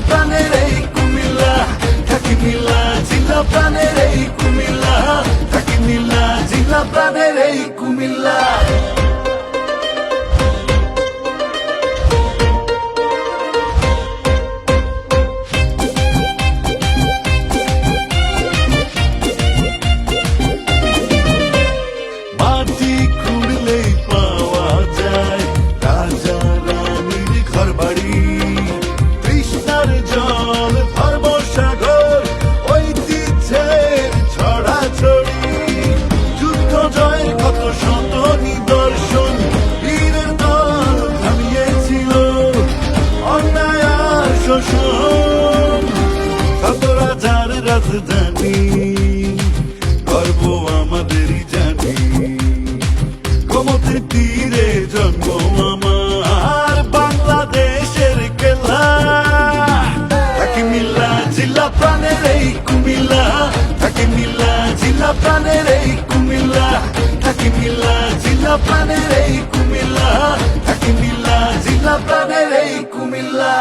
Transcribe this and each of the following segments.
প্রাণের এই কুমিল্লা, থাকি মিল্লা জিল্লা প্রাণের এই কুমিল্লা, থাকি মিল্লা জিল্লা প্রাণের এই কুমিল্লা। মাটি খুঁড়লেই পাওয়া যায় রাজা রানীর ঘর বাড়ি, তৃষ্ণার জল ধর্মসাগর, ঐতিহ্যের ছড়াছড়ি। যুদ্ধ জয়ের কত শত নিদর্শন, বীরের দল থামিয়েছিল অন্যায় আর শোষণ। শত রাজার রাজধানী, গর্ব আমাদেরই জানি। গোমতীর তীরে জন্ম আমার, বাংলাদেশের কেল্লা। থাকি মিল্লা জিল্লা প্রাণের এই কুমিল্লা, থাকি মিল্লা জিল্লা প্রাণের এই কুমিল্লা, থাকি মিল্লা জিল্লা প্রাণের এই কুমিল্লা, থাকি মিল্লা জিল্লা প্রাণের এই কুমিল্লা।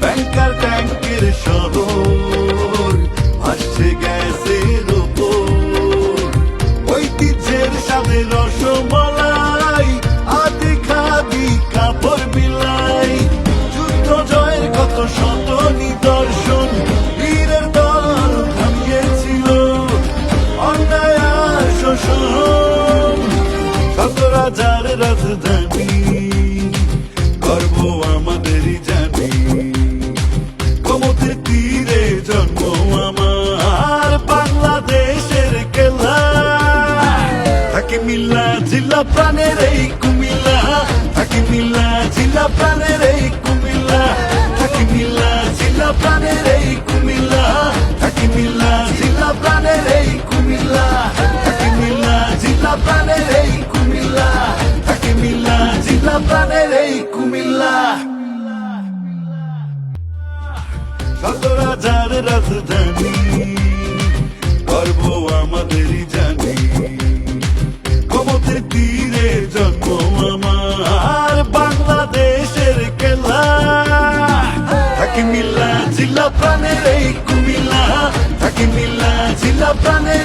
ব্যাংকার ট্যাঙ্কের শহর ভাসছে গ্যাসের ওপর, ঐতিহ্যের সাথে রসমলাই, আদি খাদি কাপড় বিলাই। যুদ্ধ জয়ের কত শত নিদর্শন, বীরের দল থামিয়েছিল অন্যায় আর শোষণ। শত রাজার রাজধানী, গর্ব আমাদেরই জানি। গোমতীর তীরে জন্ম আমার, বাংলাদেশের কেল্লা। থাকি মিল্লা জিল্লা প্রাণের এই কুমিল্লা, থাকি মিল্লা জিল্লা প্রাণের এই কুমিল্লা, থাকি মিল্লা জিল্লা প্রাণের এই কুমিল্লা, থাকি মিল্লা জিল্লা প্রাণের এই কুমিল্লা, থাকি মিল্লা জিল্লা প্রাণের এই কুমিল্লা, থাকি মিল্লা জিল্লা প্রাণের এই কুমিল্লা। শত রাজার রাজধানী, গর্ব আমাদেরই জানি। গোমতীর তীরে জন্ম আমার, বাংলাদেশের কেল্লা। থাকি মিল্লা জিল্লা প্রাণের এই কুমিল্লা, থাকি মিল্লা জিল্লা প্রাণের